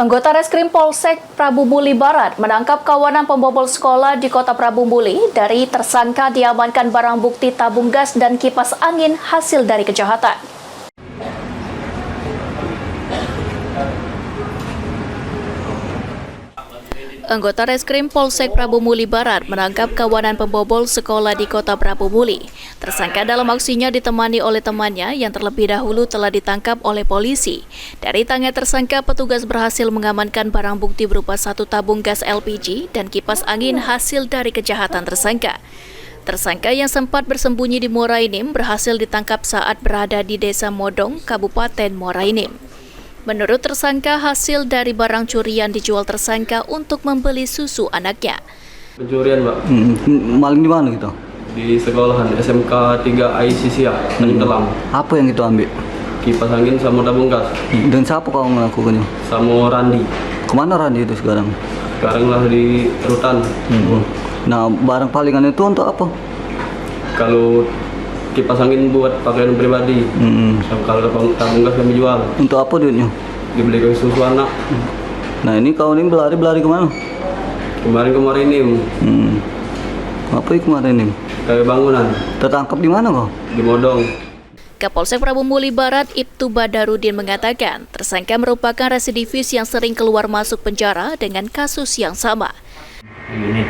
Anggota Reskrim Polsek Prabu Muli Barat menangkap kawanan pembobol sekolah di Kota Prabu Muli. Dari tersangka diamankan barang bukti tabung gas dan kipas angin hasil dari kejahatan. Anggota Reskrim Polsek Prabu Muli Barat menangkap kawanan pembobol sekolah di Kota Prabu Muli. Tersangka dalam aksinya ditemani oleh temannya yang terlebih dahulu telah ditangkap oleh polisi. Dari tangan tersangka, petugas berhasil mengamankan barang bukti berupa 1 tabung gas LPG dan kipas angin hasil dari kejahatan tersangka. Tersangka yang sempat bersembunyi di Muara Enim berhasil ditangkap saat berada di Desa Modong, Kabupaten Muara Enim. Menurut tersangka, hasil dari barang curian dijual tersangka untuk membeli susu anaknya. Pencurian, Mbak. Maling di mana gitu? Di sekolahan SMK 3 ICCA, Tanjung Telang. Apa yang itu ambil? Kipas angin sama tabung gas. Dan siapa kau melakukannya? Sama Randi. Kemana Randi itu sekarang? Sekarang lah di rutan. Nah, barang palingan itu untuk apa? Kalau kipas angin buat pakaian pribadi. Kalau tabung gas kami jual. Untuk apa duitnya? Dibeli ke susu anak. Nah, ini kau ini berlari kemana? Kemarin ini. Apa itu kemarin ini? Kayak bangunan. Tertangkap di mana kau? Di Modong. Kapolsek Prabu Muli Barat Ibtu Badarudin mengatakan tersangka merupakan residivis yang sering keluar masuk penjara dengan kasus yang sama. Unit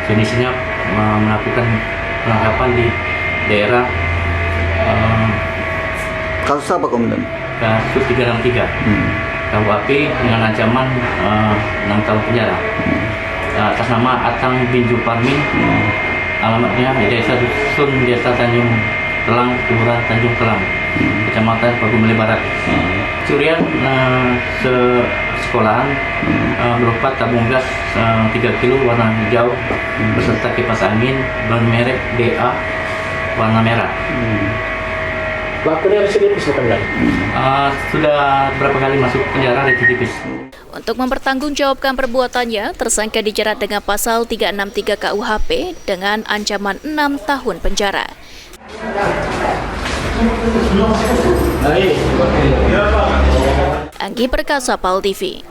jenisnya melakukan penangkapan di daerah Kasus apa komandan? kasus 363 KUHP dengan ancaman 6 tahun penjara atas nama Atang bin Juparmin. Alamatnya di Desa Dusun, Desa Tanjung Telang, Kelurahan Tanjung Telang, Kecamatan Prabu Muli Barat. Curian sekolahan berupa tabung gas 3 kilo warna hijau beserta kipas angin bermerek DA warna merah. Pelakunya residivis bukan? Sudah berapa kali masuk penjara residivis. Untuk mempertanggungjawabkan perbuatannya, tersangka dijerat dengan pasal 363 KUHP dengan ancaman 6 tahun penjara. Anggi Perkasa, PAL TV.